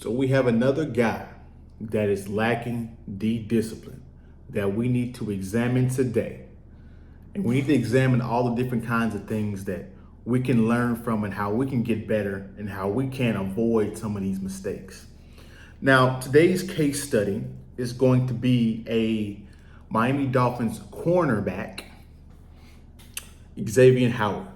So we have another guy that is lacking the discipline that we need to examine today. And we need to examine all the different kinds of things that we can learn from and how we can get better and how we can avoid some of these mistakes. Now, today's case study is going to be a Miami Dolphins cornerback, Xavien Howard.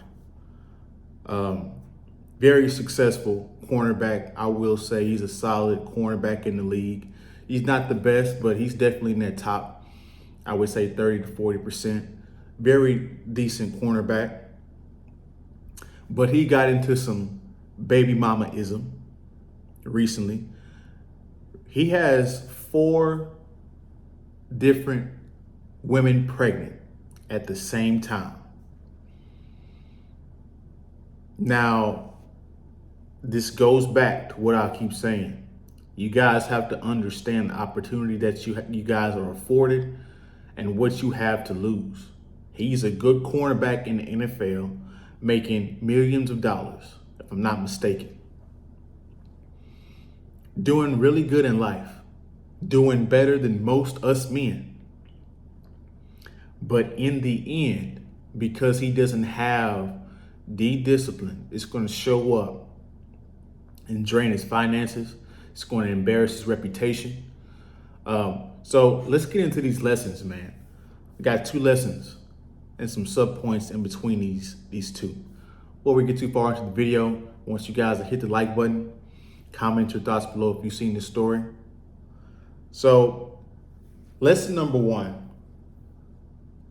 Very successful cornerback. I will say he's a solid cornerback in the league. He's not the best, but he's definitely in that top, I would say 30 to 40%. Very decent cornerback. But he got into some baby mama-ism recently. He has 4 different women pregnant at the same time. Now, this goes back to what I keep saying. You guys have to understand the opportunity that you guys are afforded and what you have to lose. He's a good cornerback in the NFL, making millions of dollars, if I'm not mistaken. Doing really good in life, doing better than most us men. But in the end, because he doesn't have the discipline, it's going to show up and drain his finances. It's going to embarrass his reputation. So let's get into these lessons, man. I got 2 lessons and some sub points in between these 2. Before we get too far into the video, I want you guys to hit the like button, comment your thoughts below if you've seen this story. So lesson number 1,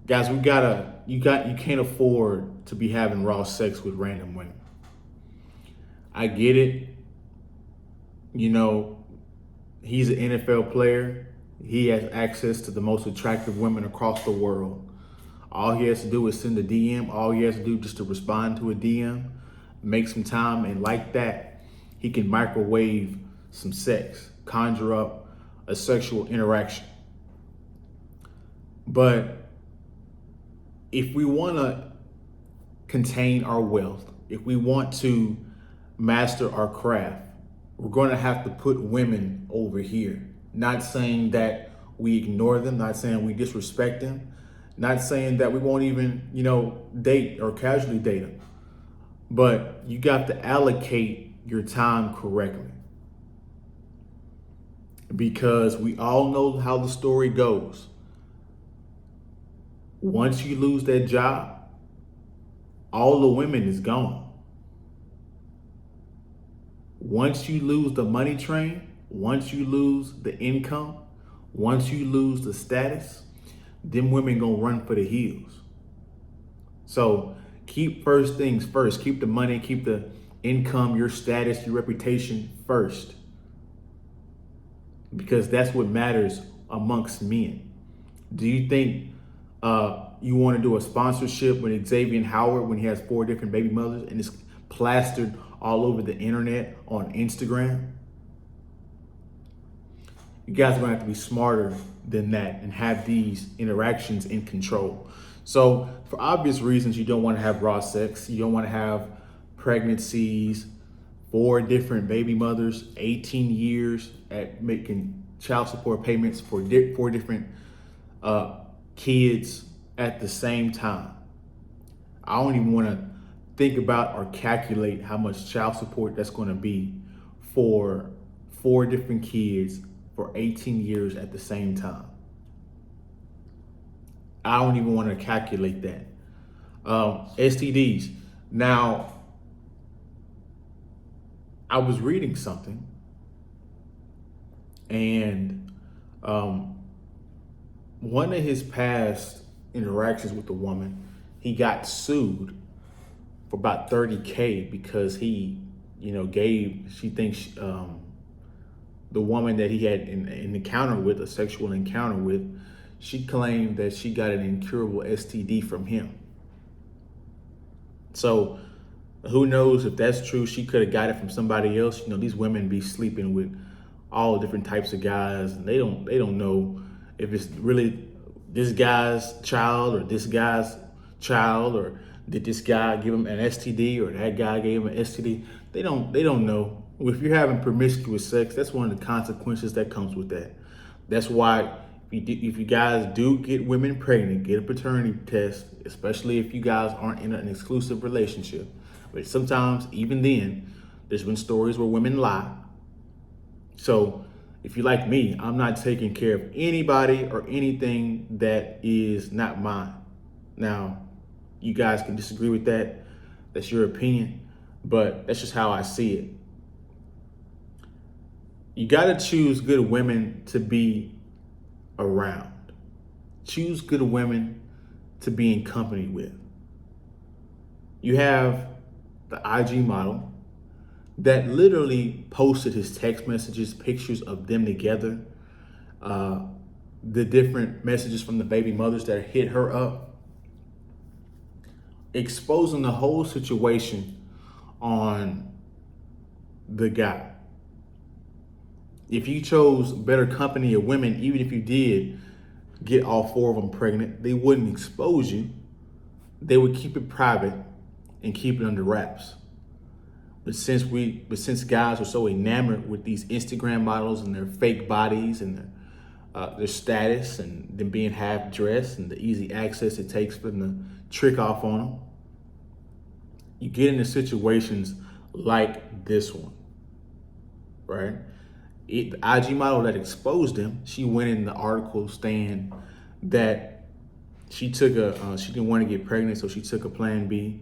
guys, you can't afford to be having raw sex with random women. I get it. You know, he's an NFL player. He has access to the most attractive women across the world. All he has to do is send a DM. All he has to do just to respond to a DM, make some time, and like that, he can microwave some sex, conjure up a sexual interaction. But if we want to contain our wealth, if we want to master our craft, we're going to have to put women over here. Not saying that we ignore them, not saying we disrespect them, not saying that we won't even, date or casually date them. But you got to allocate your time correctly. Because we all know how the story goes. Once you lose that job, all the women is gone. Once you lose the money train, once you lose the income, once you lose the status, them women gonna run for the hills. So keep first things first. Keep the money, keep the income, your status, your reputation first. Because that's what matters amongst men. Do you think you want to do a sponsorship with Xavien Howard when he has 4 different baby mothers and it's plastered all over the internet on Instagram? You guys are going to have to be smarter than that and have these interactions in control. So for obvious reasons, you don't want to have raw sex. You don't want to have pregnancies, 4 different baby mothers, 18 years at making child support payments for 4 different kids at the same time. I don't even want to think about or calculate how much child support that's going to be for 4 different kids for 18 years at the same time. I don't even want to calculate that. STDs. Now, I was reading something and one of his past interactions with a woman, he got sued for about $30K because he, she thinks the woman that he had an encounter with, a sexual encounter with, she claimed that she got an incurable STD from him. So who knows if that's true? She could have got it from somebody else. These women be sleeping with all different types of guys, and they don't know if it's really this guy's child or this guy's child, or did this guy give him an STD or that guy gave him an STD. They don't know. If you're having promiscuous sex, that's one of the consequences that comes with that. That's why if you guys do get women pregnant, get a paternity test, especially if you guys aren't in an exclusive relationship. But sometimes, even then, there's been stories where women lie. So if you're like me, I'm not taking care of anybody or anything that is not mine. Now, you guys can disagree with that. That's your opinion, but that's just how I see it. You got to choose good women to be around. Choose good women to be in company with. You have the IG model that literally posted his text messages, pictures of them together, the different messages from the baby mothers that hit her up, exposing the whole situation on the guy. If you chose better company of women, even if you did get all 4 of them pregnant, they wouldn't expose you. They would keep it private and keep it under wraps. But since guys are so enamored with these Instagram models and their fake bodies and their status and them being half dressed and the easy access it takes for them to trick off on them, you get into situations like this one, right? The IG model that exposed them, she went in the article saying that she didn't want to get pregnant, so she took a plan B.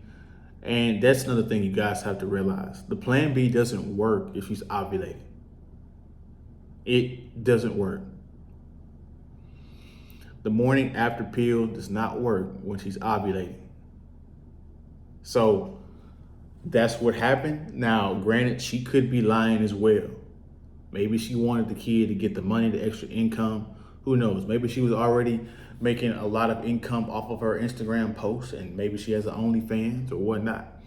And that's another thing you guys have to realize. The plan B doesn't work if she's ovulating. It doesn't work. The morning after pill does not work when she's ovulating. So that's what happened. Now, granted, she could be lying as well. Maybe she wanted the kid to get the money, the extra income. Who knows? Maybe she was already making a lot of income off of her Instagram posts, and maybe she has an OnlyFans or whatnot.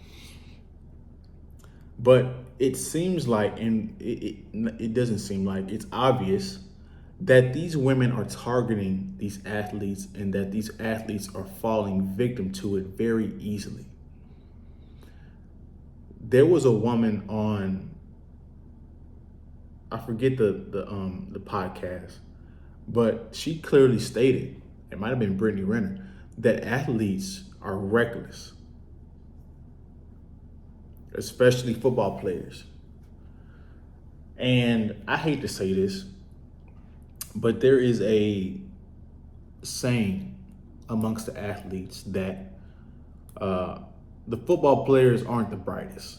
But it seems like, and it doesn't seem like, it's obvious that these women are targeting these athletes and that these athletes are falling victim to it very easily. There was a woman on, I forget the podcast, but she clearly stated, it might have been Brittany Renner, that athletes are reckless, especially football players. And I hate to say this, but there is a saying amongst the athletes that the football players aren't the brightest.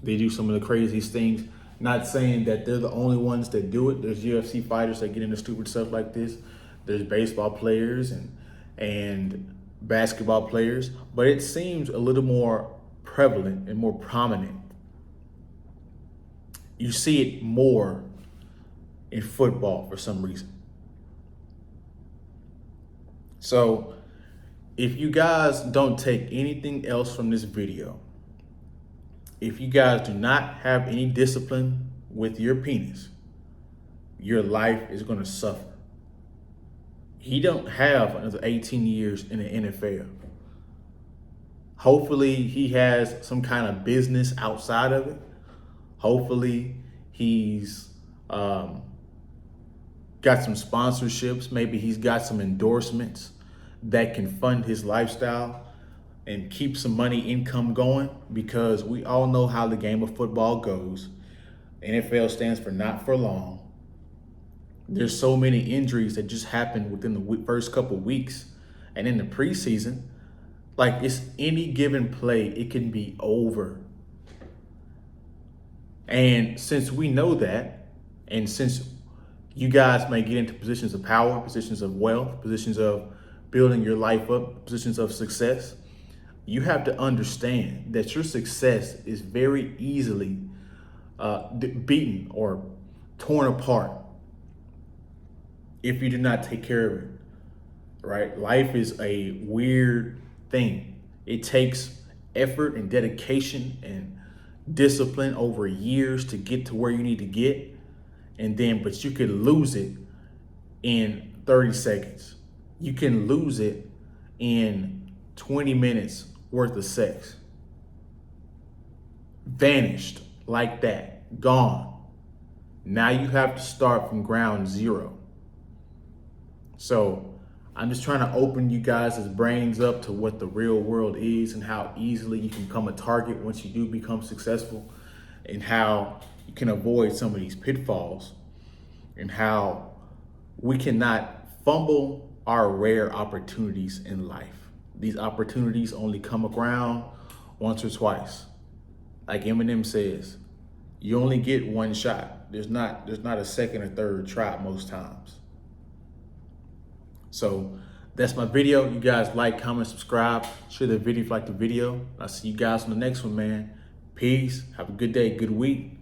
They do some of the craziest things. Not saying that they're the only ones that do it. There's UFC fighters that get into stupid stuff like this. There's baseball players and basketball players, but it seems a little more prevalent and more prominent. You see it more in football for some reason. So if you guys don't take anything else from this video, if you guys do not have any discipline with your penis, your life is going to suffer. He don't have another 18 years in the NFL. Hopefully he has some kind of business outside of it. Hopefully he's got some sponsorships. Maybe he's got some endorsements that can fund his lifestyle and keep some money income going, because we all know how the game of football goes. NFL stands for not for long. There's so many injuries that just happen within the first couple weeks. And in the preseason, like, it's any given play, it can be over. And since we know that, and since you guys may get into positions of power, positions of wealth, positions of building your life up, positions of success, you have to understand that your success is very easily beaten or torn apart if you do not take care of it, right? Life is a weird thing. It takes effort and dedication and discipline over years to get to where you need to get. But you could lose it in 30 seconds. You can lose it in 20 minutes worth of sex. Vanished like that, gone. Now you have to start from ground zero. So I'm just trying to open you guys' brains up to what the real world is and how easily you can become a target once you do become successful, and how you can avoid some of these pitfalls, and how we cannot fumble our rare opportunities in life. These opportunities only come around once or twice. Like Eminem says, you only get one shot. There's not a second or third try most times. So that's my video. You guys like, comment, subscribe, share the video if you like the video. I'll see you guys on the next one, man. Peace. Have a good day, good week.